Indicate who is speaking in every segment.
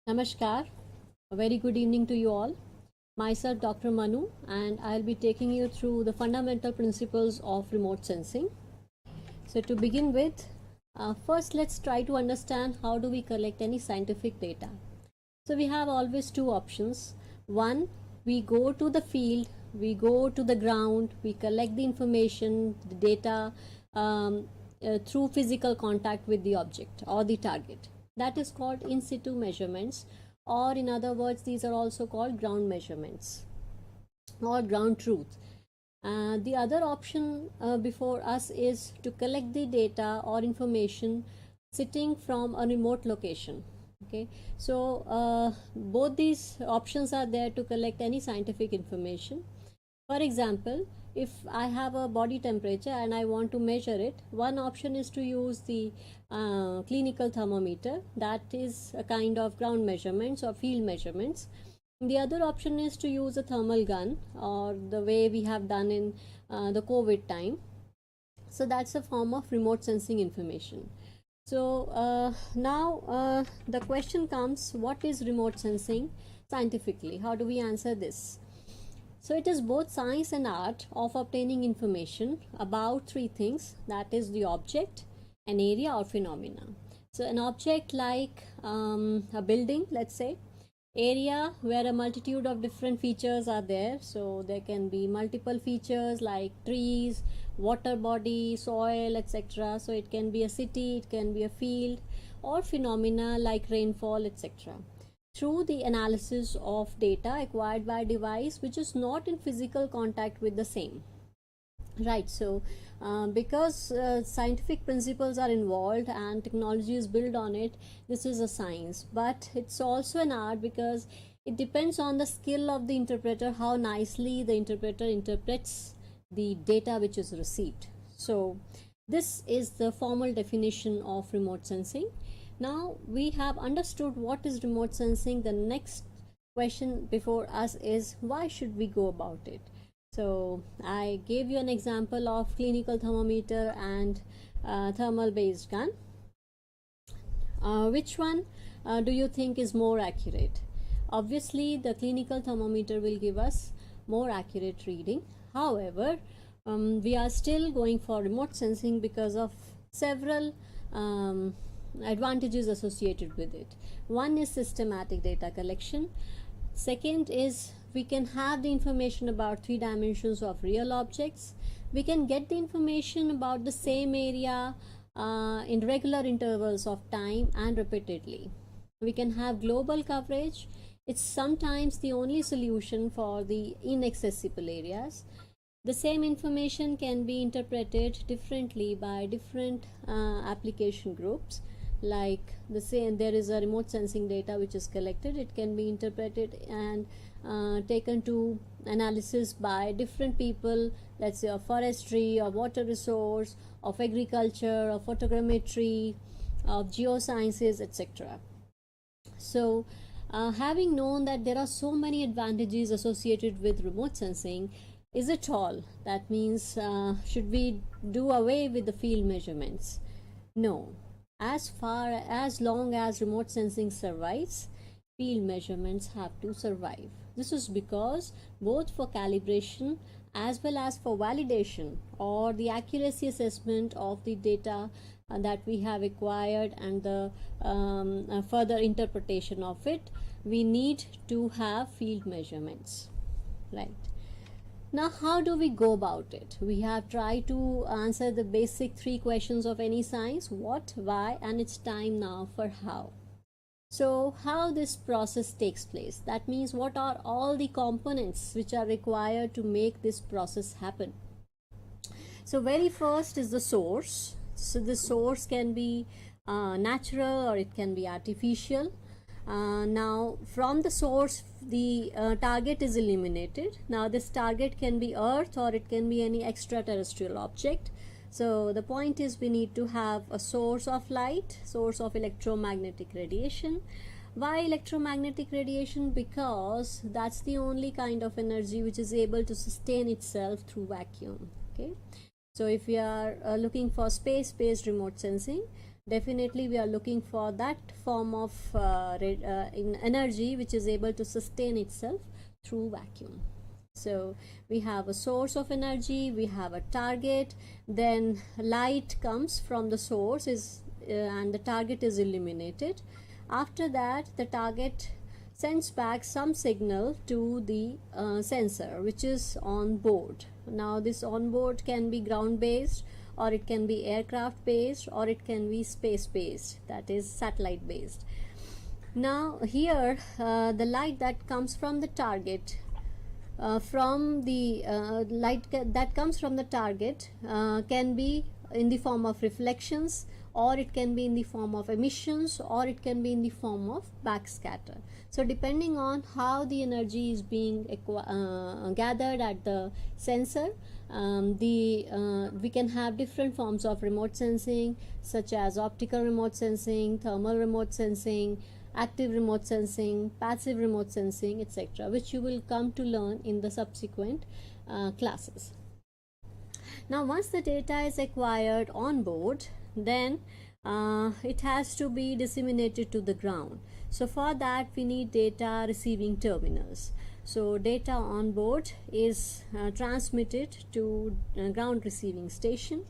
Speaker 1: Namaskar, a very good evening to you all. Myself, Dr. Manu, and I'll be taking you through the fundamental principles of remote sensing. So, to begin with, first let's try to understand how do we collect any scientific data. So, we have always two options. One, we go to the field, we go to the ground, we collect the information, the data through physical contact with the object or the target. That is called in situ measurements, or in other words, these are also called ground measurements or ground truth. The other option before us is to collect the data or information sitting from a remote location. Okay, so both these options are there to collect any scientific information. For example, if I have a body temperature and I want to measure it, one option is to use the clinical thermometer, that is a kind of ground measurements or field measurements. The other option is to use a thermal gun, or the way we have done in the COVID time. So that's a form of remote sensing information. So now the question comes, what is remote sensing scientifically? How do we answer this? So it is both science and art of obtaining information about three things, that is the object, an area or phenomena. So an object like a building, let's say, area where a multitude of different features are there. So there can be multiple features like trees, water body, soil, etc. So it can be a city, it can be a field, or phenomena like rainfall, etc. Through the analysis of data acquired by a device which is not in physical contact with the same. Right, so because scientific principles are involved and technology is built on it, this is a science, but it's also an art because it depends on the skill of the interpreter, how nicely the interpreter interprets the data which is received. So this is the formal definition of remote sensing. Now we have understood what is remote sensing. The next question before us is, why should we go about it? So I gave you an example of clinical thermometer and thermal based gun. Which one do you think is more accurate? Obviously the clinical thermometer will give us more accurate reading. However, we are still going for remote sensing because of several advantages associated with it. One is systematic data collection. Second is we can have the information about three dimensions of real objects. We can get the information about the same area in regular intervals of time and repeatedly. We can have global coverage. It's sometimes the only solution for the inaccessible areas. The same information can be interpreted differently by different application groups. Like the same, there is a remote sensing data which is collected, it can be interpreted and taken to analysis by different people, let's say of forestry, of water resource, of agriculture, of photogrammetry, of geosciences, etc. So having known that there are so many advantages associated with remote sensing, is it all? That means should we do away with the field measurements? No. As long as remote sensing survives, field measurements have to survive. This is because both for calibration as well as for validation or the accuracy assessment of the data that we have acquired and the further interpretation of it, we need to have field measurements, right? Now, how do we go about it? We have tried to answer the basic three questions of any science: what, why, and it's time now for how. So, how this process takes place? That means, what are all the components which are required to make this process happen? So, very first is the source. So, the source can be natural or it can be artificial. Now from the source the target is eliminated. Now this target can be earth or it can be any extraterrestrial object. So the point is we need to have a source of light, source of electromagnetic radiation. Why electromagnetic radiation? Because that's the only kind of energy which is able to sustain itself through vacuum. Okay, so if we are looking for space based remote sensing, definitely we are looking for that form of in energy which is able to sustain itself through vacuum. So we have a source of energy, we have a target, then light comes from the source and the target is illuminated. After that, the target sends back some signal to the sensor which is on board. Now this on board can be ground based, or it can be aircraft based, or it can be space based, that is satellite based. Now here the light that comes from the target light that comes from the target can be in the form of reflections, or it can be in the form of emissions, or it can be in the form of backscatter. So depending on how the energy is being gathered at the sensor, we can have different forms of remote sensing, such as optical remote sensing, thermal remote sensing, active remote sensing, passive remote sensing, etc., which you will come to learn in the subsequent classes. Now once the data is acquired on board, then it has to be disseminated to the ground. So for that we need data receiving terminals. So data on board is transmitted to ground receiving station.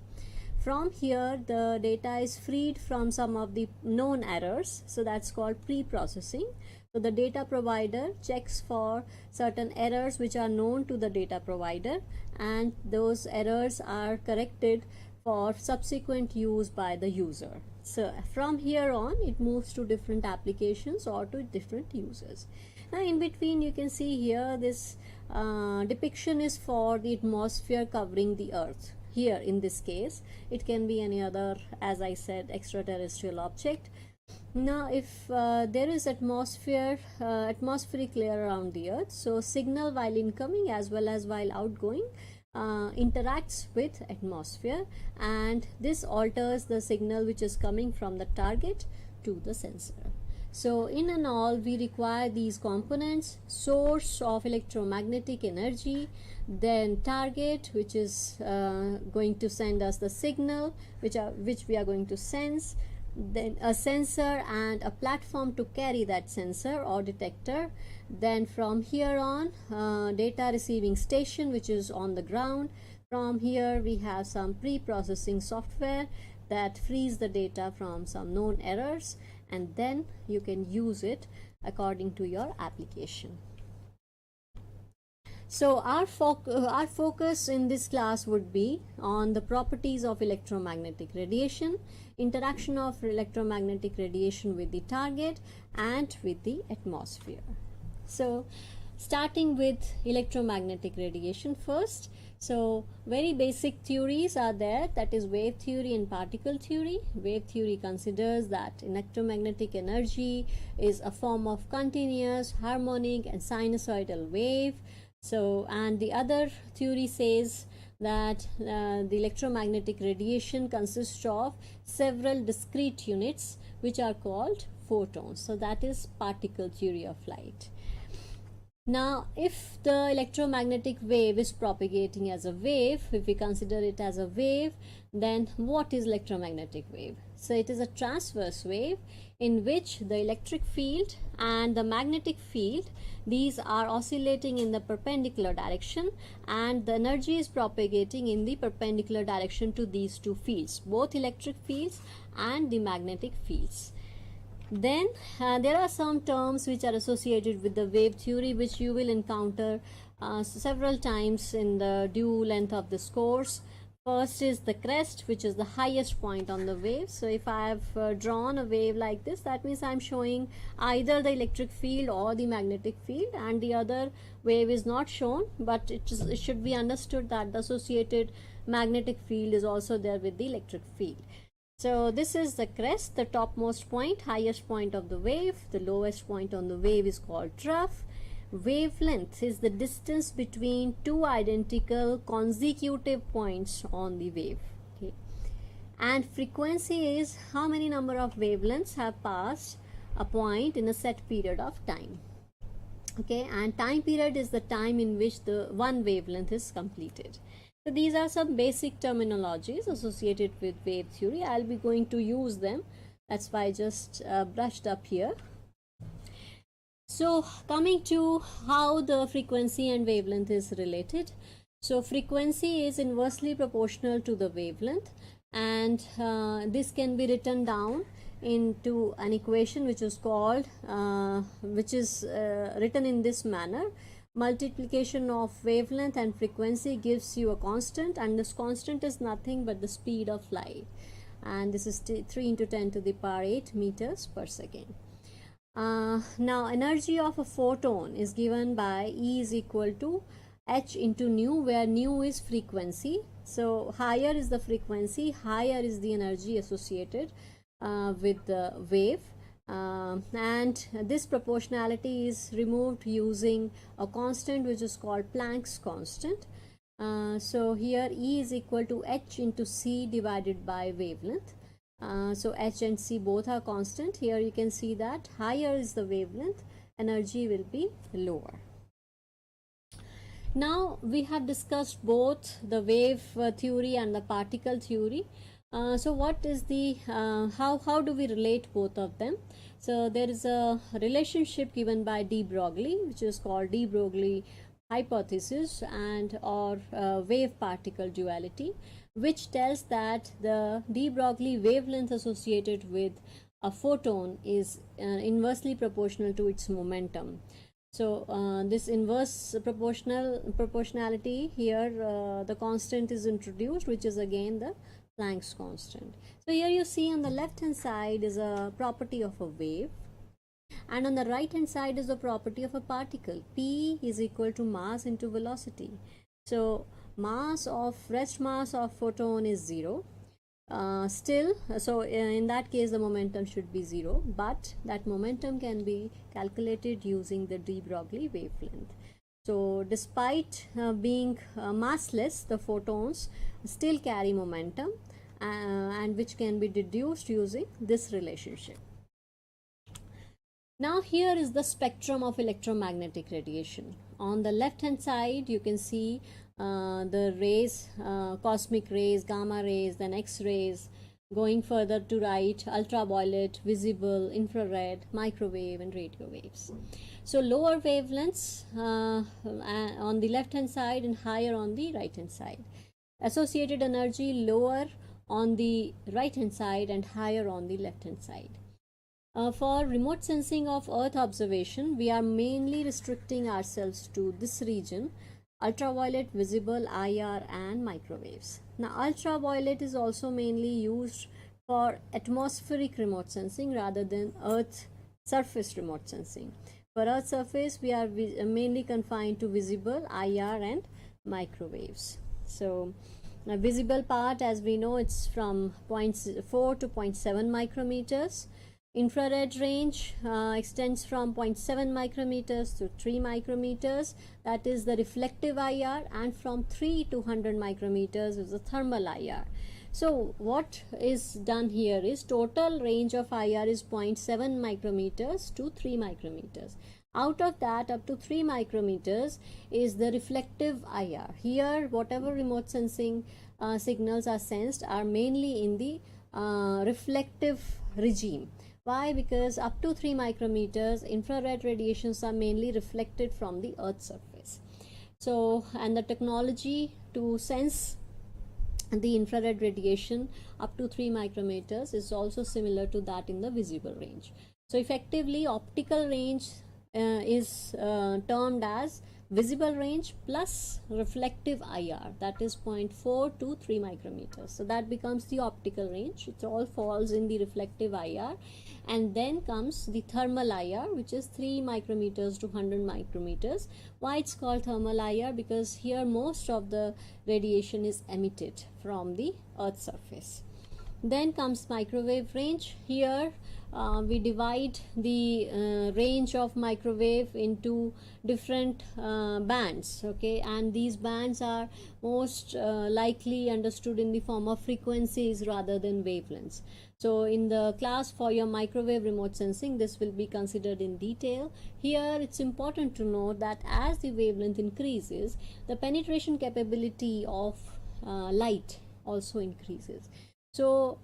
Speaker 1: From here the data is freed from some of the known errors, so that's called pre-processing. So the data provider checks for certain errors which are known to the data provider, and those errors are corrected for subsequent use by the user. So from here on it moves to different applications or to different users. Now in between you can see here this depiction is for the atmosphere covering the earth. Here in this case it can be any other, as I said, extraterrestrial object. Now if there is atmospheric layer around the earth, so signal while incoming as well as while outgoing interacts with atmosphere, and this alters the signal which is coming from the target to the sensor. So in and all we require these components: source of electromagnetic energy, then target which is going to send us the signal which we are going to sense, then a sensor and a platform to carry that sensor or detector. Then from here on data receiving station which is on the ground. From here we have some pre-processing software that frees the data from some known errors, and then you can use it according to your application. So our focus in this class would be on the properties of electromagnetic radiation, interaction of electromagnetic radiation with the target and with the atmosphere. So starting with electromagnetic radiation first. So very basic theories are there, that is wave theory and particle theory. Wave theory considers that electromagnetic energy is a form of continuous, harmonic and sinusoidal wave. So and the other theory says that the electromagnetic radiation consists of several discrete units which are called photons. So that is particle theory of light. Now if the electromagnetic wave is propagating as a wave, if we consider it as a wave, then what is electromagnetic wave? So it is a transverse wave in which the electric field and the magnetic field, these are oscillating in the perpendicular direction, and the energy is propagating in the perpendicular direction to these two fields, both electric fields and the magnetic fields. Then there are some terms which are associated with the wave theory which you will encounter several times in the due length of this course. First is the crest, which is the highest point on the wave. So if I have drawn a wave like this, that means I am showing either the electric field or the magnetic field, and the other wave is not shown, but it should be understood that the associated magnetic field is also there with the electric field. So this is the crest, the topmost point, highest point of the wave. The lowest point on the wave is called trough. Wavelength is the distance between two identical consecutive points on the wave. Okay. And frequency is how many number of wavelengths have passed a point in a set period of time. Okay, and time period is the time in which the one wavelength is completed. So these are some basic terminologies associated with wave theory. I'll be going to use them. That's why I just brushed up here. So coming to how the frequency and wavelength is related. So frequency is inversely proportional to the wavelength, and this can be written down into an equation which is called written in this manner: multiplication of wavelength and frequency gives you a constant, and this constant is nothing but the speed of light, and this is 3 into 10 to the power 8 meters per second. Now energy of a photon is given by E is equal to h into nu, where nu is frequency. So higher is the frequency, higher is the energy associated with the wave. And this proportionality is removed using a constant which is called Planck's constant. So here E is equal to h into c divided by wavelength. So h and c both are constant. Here you can see that higher is the wavelength, energy will be lower. Now we have discussed both the wave theory and the particle theory. So what is the how do we relate both of them? So there is a relationship given by de Broglie, which is called de Broglie hypothesis and or wave particle duality, which tells that the de Broglie wavelength associated with a photon is inversely proportional to its momentum. So this inverse proportionality here, the constant is introduced, which is again the Planck's constant. So here you see on the left hand side is a property of a wave, and on the right hand side is the property of a particle. P is equal to mass into velocity. So rest mass of photon is 0. So in that case the momentum should be 0, but that momentum can be calculated using the de Broglie wavelength. So despite being massless, the photons still carry momentum, and which can be deduced using this relationship. Now here is the spectrum of electromagnetic radiation. On the left hand side you can see the rays, cosmic rays, gamma rays, then X-rays. Going further to right, ultraviolet, visible, infrared, microwave and radio waves. So lower wavelengths on the left hand side and higher on the right hand side. Associated energy lower on the right hand side and higher on the left hand side. For remote sensing of Earth observation, we are mainly restricting ourselves to this region: ultraviolet, visible, IR and microwaves. Now ultraviolet is also mainly used for atmospheric remote sensing rather than Earth surface remote sensing. For Earth surface we are mainly confined to visible, IR and microwaves. So the visible part, as we know, it's from 0.4 to 0.7 micrometers. Infrared range extends from 0.7 micrometers to 3 micrometers, that is the reflective IR, and from 3 to 100 micrometers is the thermal IR. So what is done here is total range of IR is 0.7 micrometers to 3 micrometers. Out of that, up to 3 micrometers is the reflective IR. Here whatever remote sensing signals are sensed are mainly in the reflective regime. Why? Because up to 3 micrometers infrared radiations are mainly reflected from the Earth's surface. So, and the technology to sense the infrared radiation up to 3 micrometers is also similar to that in the visible range. So effectively optical range is termed as visible range plus reflective IR, that is 0.4 to 3 micrometers. So that becomes the optical range. It all falls in the reflective IR, and then comes the thermal IR, which is 3 micrometers to 100 micrometers. Why it's called thermal IR? Because here most of the radiation is emitted from the Earth's surface. Then comes microwave range. Here we divide the range of microwave into different bands, okay, and these bands are most likely understood in the form of frequencies rather than wavelengths. So in the class for your microwave remote sensing, this will be considered in detail. Here it's important to know that as the wavelength increases, the penetration capability of light also increases. So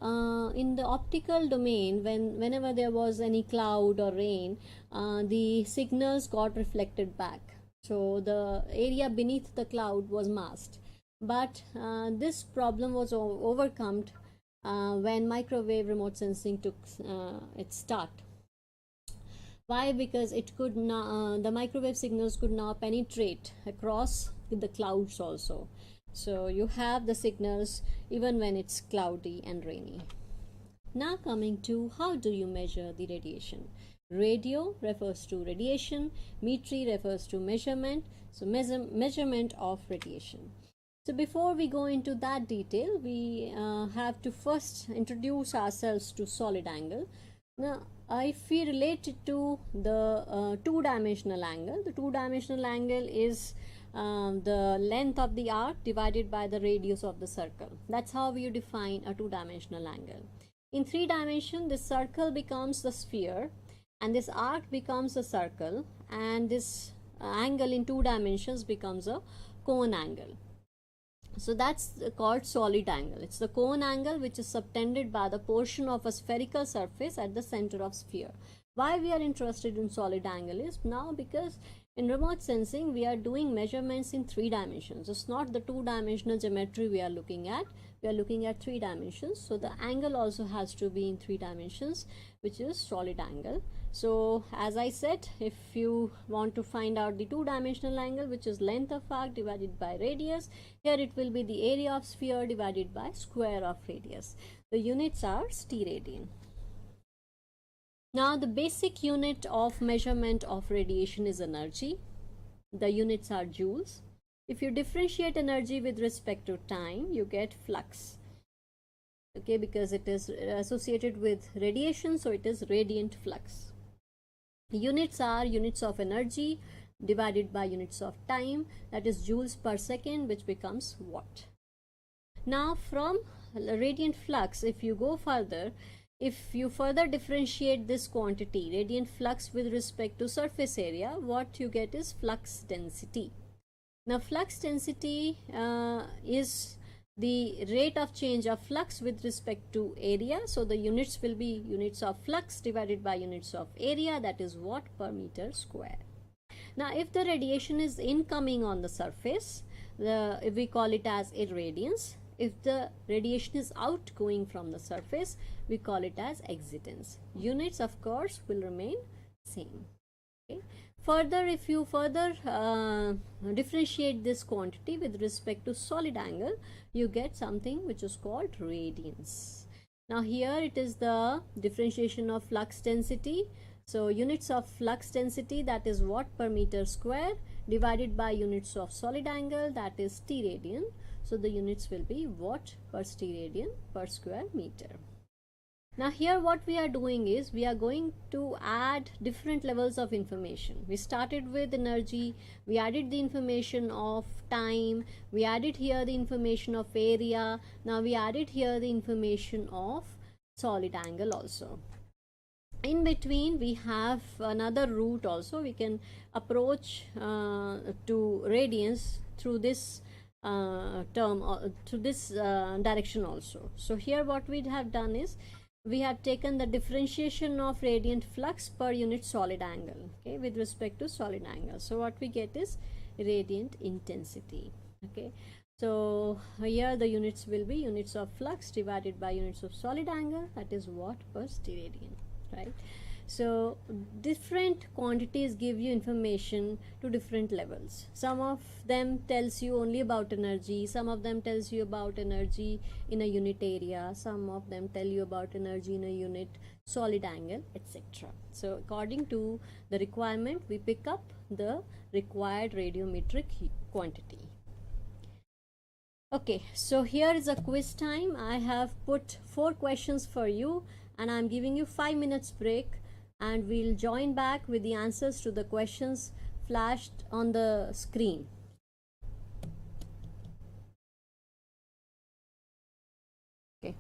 Speaker 1: in the optical domain, whenever there was any cloud or rain, the signals got reflected back. So the area beneath the cloud was masked. But this problem was overcome when microwave remote sensing took its start. Why? Because it could now, the microwave signals could now penetrate across the clouds also. So you have the signals even when it's cloudy and rainy. Now coming to how do you measure the radiation. Radio refers to radiation, metry refers to measurement, so measurement of radiation. So before we go into that detail, we have to first introduce ourselves to solid angle. Now, if we relate it to the two-dimensional angle, the two-dimensional angle is the length of the arc divided by the radius of the circle. That's how you define a two-dimensional angle. In three dimension, this circle becomes the sphere and this arc becomes a circle, and this angle in two dimensions becomes a cone angle. So that's called solid angle. It's the cone angle which is subtended by the portion of a spherical surface at the center of sphere. Why we are interested in solid angle is now because in remote sensing we are doing measurements in three dimensions. It's not the two-dimensional geometry we are looking at. We are looking at three dimensions. So the angle also has to be in three dimensions, which is solid angle. So as I said, if you want to find out the two-dimensional angle, which is length of arc divided by radius, here it will be the area of sphere divided by square of radius. The units are steradian. Now the basic unit of measurement of radiation is energy. The units are joules. If you differentiate energy with respect to time, you get flux. Okay, because it is associated with radiation, so it is radiant flux. Units are units of energy divided by units of time, that is joules per second, which becomes watt. Now from radiant flux, if you go further, if you further differentiate this quantity, radiant flux, with respect to surface area, what you get is flux density. Now flux density is the rate of change of flux with respect to area. So the units will be units of flux divided by units of area, that is watt per meter square. Now if the radiation is incoming on the surface, we call it as irradiance. If the radiation is outgoing from the surface, we call it as exitance. Units of course will remain same. Okay. Further, if you further differentiate this quantity with respect to solid angle, you get something which is called radiance. Now here it is the differentiation of flux density. So units of flux density, that is watt per meter square, divided by units of solid angle, that is steradian. So the units will be watt per steradian per square meter. Now here what we are doing is we are going to add different levels of information. We started with energy, we added the information of time, we added here the information of area, now we added here the information of solid angle also. In between we have another route also. We can approach to radiance through this term or through this direction also. So here what we have done is we have taken the differentiation of radiant flux per unit solid angle, okay, with respect to solid angle. So what we get is radiant intensity. Okay, so here the units will be units of flux divided by units of solid angle, that is watt per steradian, right? So different quantities give you information to different levels. Some of them tells you only about energy, some of them tells you about energy in a unit area, some of them tell you about energy in a unit solid angle, etc. So according to the requirement, we pick up the required radiometric quantity. Okay, so here is a quiz time. I have put 4 questions for you and I'm giving you 5 minutes break, and we'll join back with the answers to the questions flashed on the screen. Okay,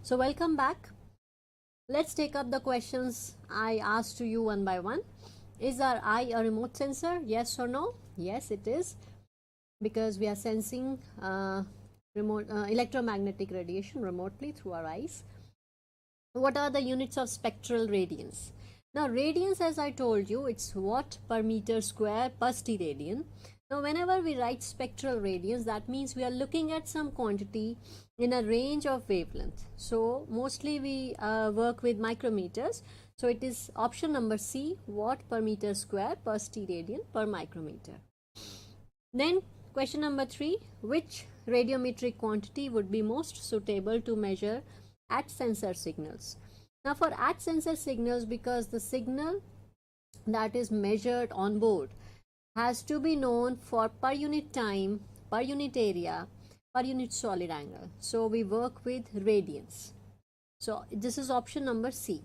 Speaker 1: so welcome back. Let's take up the questions I asked to you one by one. Is our eye a remote sensor? Yes or no? Yes, it is, because we are sensing remote electromagnetic radiation remotely through our eyes. What are the units of spectral radiance? Now, radiance, as I told you, it's watt per meter square per steradian. Now, whenever we write spectral radiance, that means we are looking at some quantity in a range of wavelength. So, mostly we work with micrometers. So, it is option number C, watt per meter square per steradian per micrometer. Then, question number 3, which radiometric quantity would be most suitable to measure at sensor signals? Now, for at sensor signals, because the signal that is measured on board has to be known for per unit time, per unit area, per unit solid angle. So, we work with radians. So, this is option number C.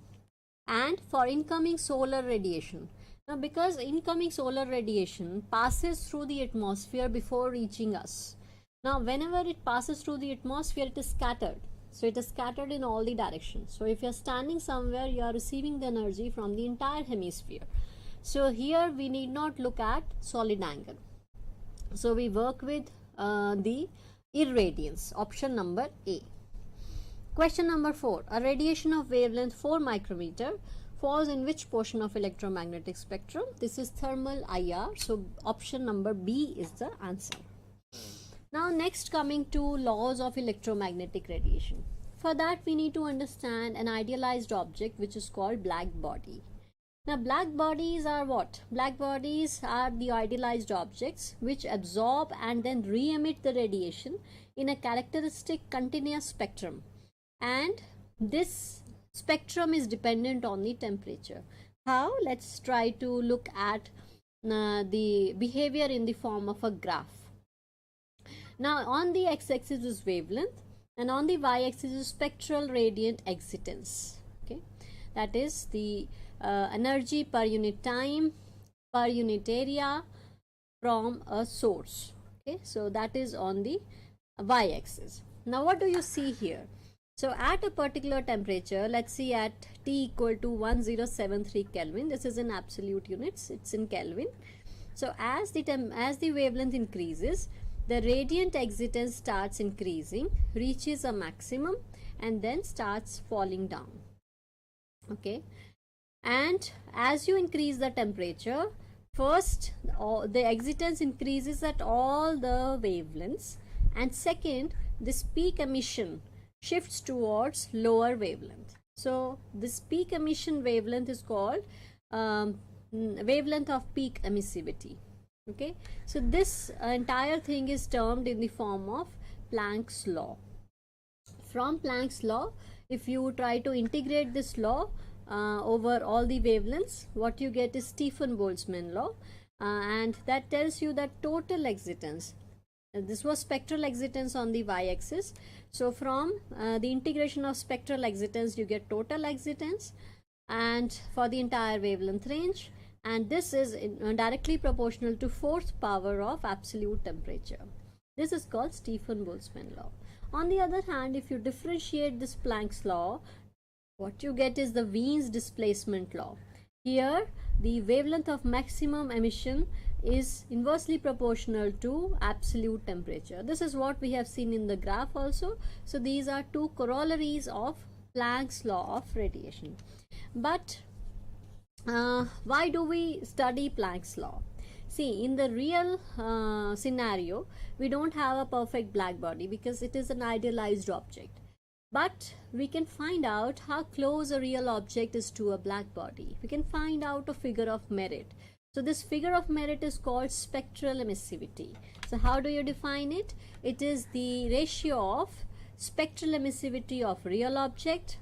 Speaker 1: And for incoming solar radiation. Now, because incoming solar radiation passes through the atmosphere before reaching us. Now, whenever it passes through the atmosphere, it is scattered. So, it is scattered in all the directions. So, if you are standing somewhere, you are receiving the energy from the entire hemisphere. So, here we need not look at solid angle. So, we work with the irradiance, option number A. Question number 4. A radiation of wavelength 4 micrometer falls in which portion of electromagnetic spectrum? This is thermal IR. So, option number B is the answer. Now, next coming to laws of electromagnetic radiation. For that, we need to understand an idealized object which is called black body. Now, black bodies are what? Black bodies are the idealized objects which absorb and then re-emit the radiation in a characteristic continuous spectrum. And this spectrum is dependent on the temperature. How? Let's try to look at the behavior in the form of a graph. Now, on the x-axis is wavelength and on the y-axis is spectral radiant excitance. Okay, that is the energy per unit time, per unit area from a source. Okay, so that is on the y-axis. Now, what do you see here? So, at a particular temperature, let's see at T equal to 1073 Kelvin. This is in absolute units, it's in Kelvin. So, as the wavelength increases, the radiant excitance starts increasing, reaches a maximum and then starts falling down. Okay, and as you increase the temperature, first the excitance increases at all the wavelengths, and second, this peak emission shifts towards lower wavelength. So, this peak emission wavelength is called wavelength of peak emissivity. Okay, so this entire thing is termed in the form of Planck's law. From Planck's law, if you try to integrate this law over all the wavelengths, what you get is Stefan-Boltzmann law, and that tells you that total excitance. This was spectral excitance on the y-axis. So, from the integration of spectral excitance, you get total excitance, and for the entire wavelength range, and this is directly proportional to 4th power of absolute temperature. This is called Stefan-Boltzmann law. On the other hand, if you differentiate this Planck's law, what you get is the Wien's displacement law. Here, the wavelength of maximum emission is inversely proportional to absolute temperature. This is what we have seen in the graph also. So, these are two corollaries of Planck's law of radiation. But why do we study Planck's law? See, in the real scenario, we don't have a perfect black body because it is an idealized object. But we can find out how close a real object is to a black body. We can find out a figure of merit. So, this figure of merit is called spectral emissivity. So, how do you define it? It is the ratio of spectral emissivity of real object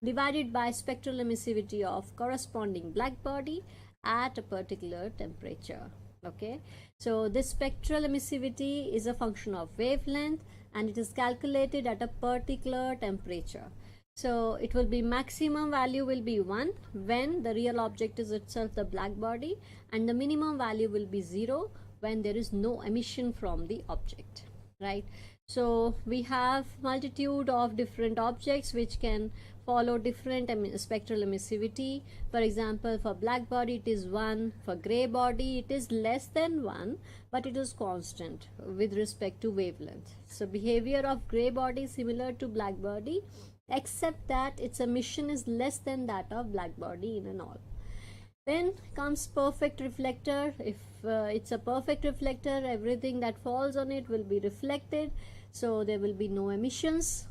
Speaker 1: divided by spectral emissivity of corresponding black body at a particular temperature. Okay, so this spectral emissivity is a function of wavelength and it is calculated at a particular temperature. So it will be maximum value will be 1 when the real object is itself the black body, and the minimum value will be 0 when there is no emission from the object, right? So we have multitude of different objects which can follow different spectral emissivity. For example, for black body it is 1, for gray body it is less than 1, but it is constant with respect to wavelength. So behavior of gray body is similar to black body, except that its emission is less than that of black body in and all. Then comes perfect reflector. If it's a perfect reflector, everything that falls on it will be reflected, so there will be no emissions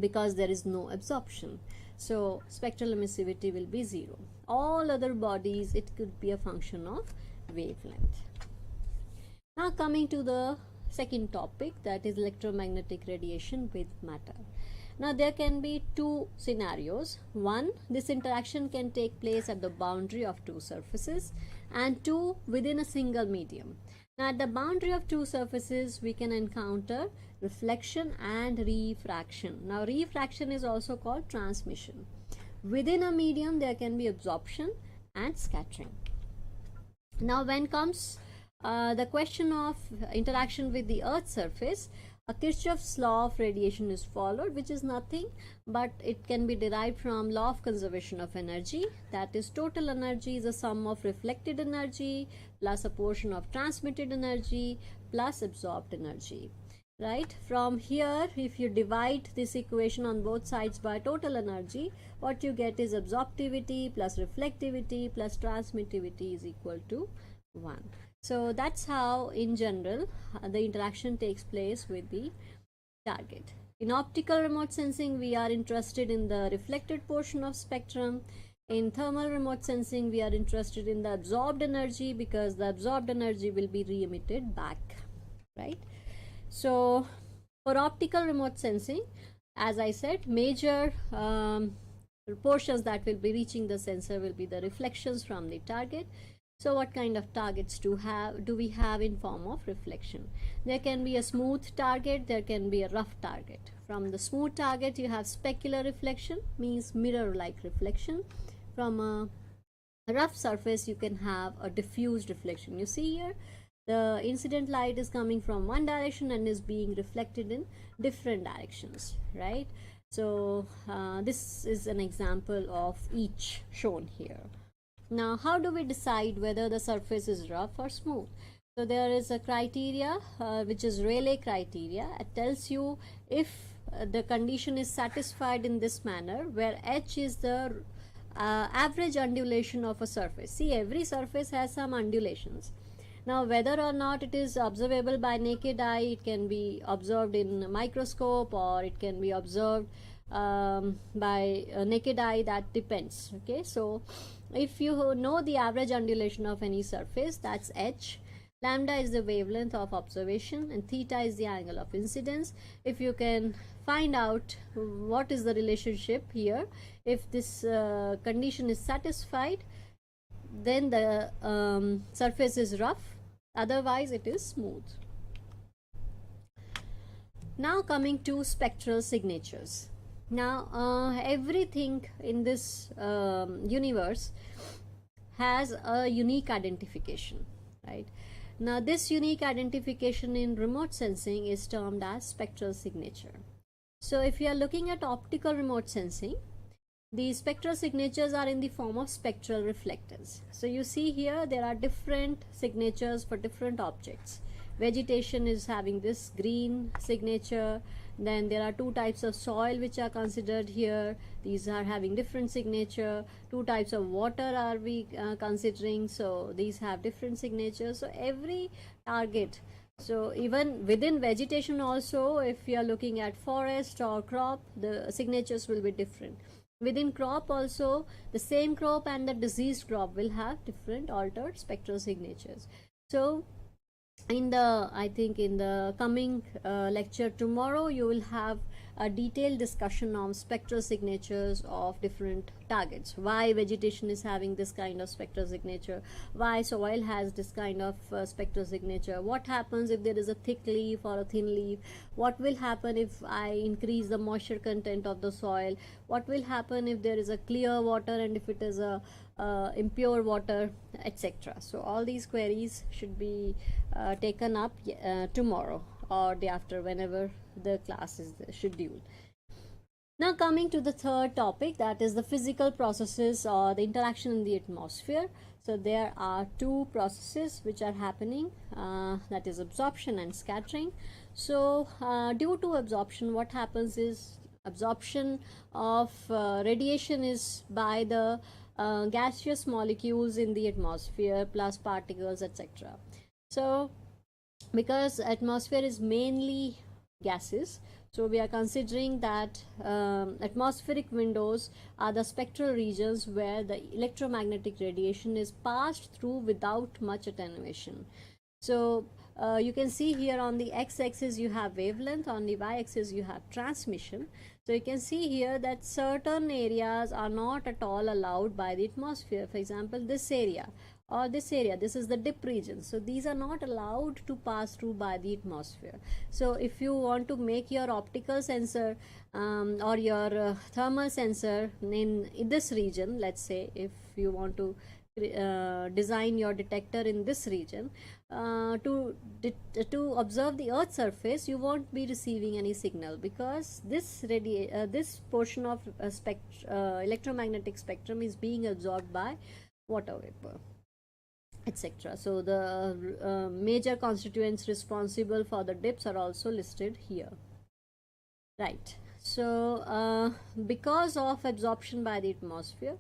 Speaker 1: because there is no absorption. So spectral emissivity will be 0. All other bodies, it could be a function of wavelength. Now coming to the second topic, that is electromagnetic radiation with matter. Now there can be two scenarios. One, this interaction can take place at the boundary of two surfaces, and two, within a single medium. Now at the boundary of two surfaces we can encounter reflection and refraction. Now refraction is also called transmission. Within a medium there can be absorption and scattering. Now when comes the question of interaction with the Earth's surface, a Kirchhoff's law of radiation is followed, which is nothing but it can be derived from law of conservation of energy. That is, total energy is a sum of reflected energy plus a portion of transmitted energy plus absorbed energy. Right? From here, if you divide this equation on both sides by total energy, what you get is absorptivity plus reflectivity plus transmittivity is equal to 1. So that's how in general the interaction takes place with the target. In optical remote sensing we are interested in the reflected portion of spectrum. In thermal remote sensing we are interested in the absorbed energy, because the absorbed energy will be re-emitted back, right? So for optical remote sensing, as I said, major portions that will be reaching the sensor will be the reflections from the target. So what kind of targets do we have in form of reflection? There can be a smooth target, there can be a rough target. From the smooth target you have specular reflection, means mirror-like reflection. From a rough surface you can have a diffused reflection. You see here, the incident light is coming from one direction and is being reflected in different directions, right? So this is an example of each shown here. Now, how do we decide whether the surface is rough or smooth? So there is a criteria which is Rayleigh criteria. It tells you if the condition is satisfied in this manner, where h is the average undulation of a surface. See, every surface has some undulations. Now whether or not it is observable by naked eye, it can be observed in a microscope or it can be observed by naked eye, that depends. Okay, so if you know the average undulation of any surface, that's h. Lambda is the wavelength of observation and theta is the angle of incidence. If you can find out what is the relationship here, if this condition is satisfied, then the surface is rough, otherwise it is smooth. Now coming to spectral signatures. Now everything in this universe has a unique identification, right? Now this unique identification in remote sensing is termed as spectral signature. So if you are looking at optical remote sensing, the spectral signatures are in the form of spectral reflectors. So you see here there are different signatures for different objects. Vegetation is having this green signature. Then there are two types of soil which are considered here. These are having different signature. Two types of water are we considering, so these have different signatures. So every target, so even within vegetation also, if you are looking at forest or crop, the signatures will be different. Within crop also, the same crop and the diseased crop will have different altered spectral signatures. So in the, I think in the coming lecture tomorrow, you will have a detailed discussion on spectral signatures of different targets. Why vegetation is having this kind of spectral signature, why soil has this kind of spectral signature, what happens if there is a thick leaf or a thin leaf, what will happen if I increase the moisture content of the soil, what will happen if there is a clear water and if it is a impure water, etc. So all these queries should be taken up tomorrow or day after, whenever the class is scheduled. Now coming to the third topic, that is the physical processes or the interaction in the atmosphere. So there are two processes which are happening, that is absorption and scattering. So due to absorption, what happens is absorption of radiation is by the gaseous molecules in the atmosphere plus particles, etc. So because atmosphere is mainly gases, so we are considering that atmospheric windows are the spectral regions where the electromagnetic radiation is passed through without much attenuation. So you can see here on the x-axis you have wavelength, on the y-axis you have transmission. So you can see here that certain areas are not at all allowed by the atmosphere. For example, this area or this area, this is the dip region. So these are not allowed to pass through by the atmosphere. So if you want to make your optical sensor or your thermal sensor in this region, let's say if you want to design your detector in this region, to observe the earth's surface, you won't be receiving any signal, because this portion of electromagnetic spectrum is being absorbed by water vapor, etc. So the major constituents responsible for the dips are also listed here, right? So because of absorption by the atmosphere,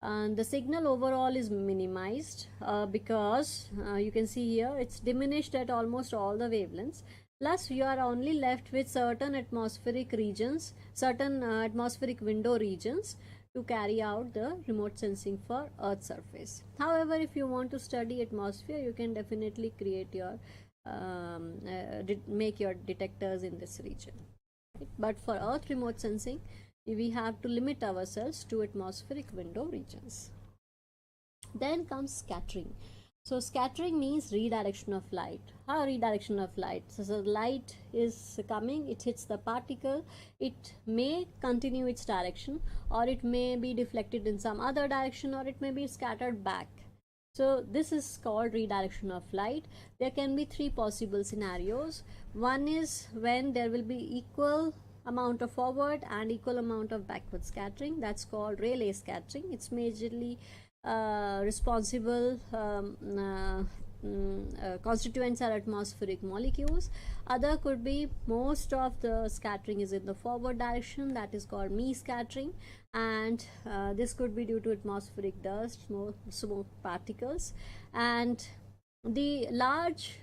Speaker 1: and the signal overall is minimized, because you can see here it's diminished at almost all the wavelengths, plus you are only left with certain atmospheric regions, certain atmospheric window regions to carry out the remote sensing for earth surface. However, if you want to study atmosphere, you can definitely create your make your detectors in this region, right? But for earth remote sensing, we have to limit ourselves to atmospheric window regions. Then comes scattering. So scattering means redirection of light. How redirection of light? So the light is coming, it hits the particle, it may continue its direction, or it may be deflected in some other direction, or it may be scattered back. So this is called redirection of light. There can be three possible scenarios. One is when there will be equal amount of forward and equal amount of backward scattering. That's called Rayleigh scattering. It's majorly responsible constituents are atmospheric molecules. Other could be most of the scattering is in the forward direction, that is called Mie scattering, and this could be due to atmospheric dust, smoke particles, and the large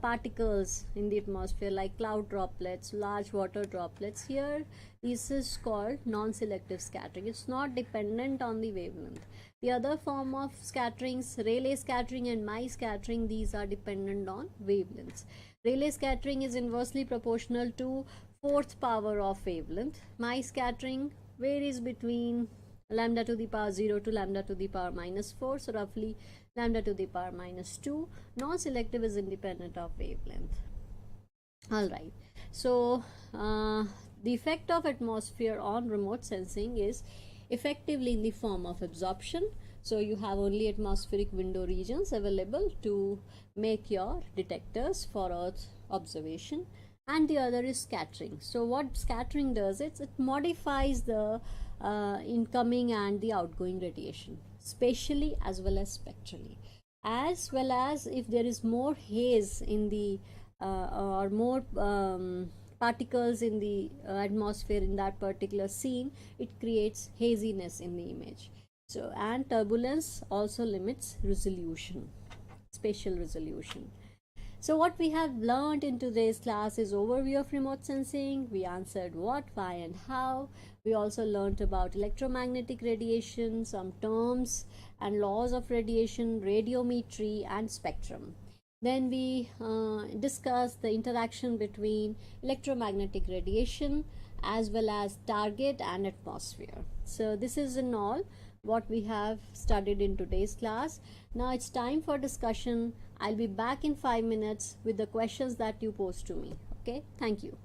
Speaker 1: particles in the atmosphere like cloud droplets, large water droplets, here this is called non-selective scattering. It's not dependent on the wavelength. The other form of scatterings, Rayleigh scattering and Mie scattering, these are dependent on wavelengths. Rayleigh scattering is inversely proportional to fourth power of wavelength. Mie scattering varies between lambda to the power 0 to lambda to the power minus 4, so roughly lambda to the power minus 2. Non-selective is independent of wavelength. Alright, so the effect of atmosphere on remote sensing is effectively in the form of absorption. So you have only atmospheric window regions available to make your detectors for Earth observation, and the other is scattering. So what scattering does, it modifies the incoming and the outgoing radiation, spatially as well as spectrally, as well as if there is more haze in the or more particles in the atmosphere in that particular scene, it creates haziness in the image. So, and turbulence also limits resolution, spatial resolution. So what we have learned in today's class is overview of remote sensing. We answered what, why and how. We also learned about electromagnetic radiation, some terms and laws of radiation, radiometry and spectrum. Then we discussed the interaction between electromagnetic radiation as well as target and atmosphere. So this is in all what we have studied in today's class. Now it's time for discussion. I'll be back in 5 minutes with the questions that you posed to me. Okay, thank you.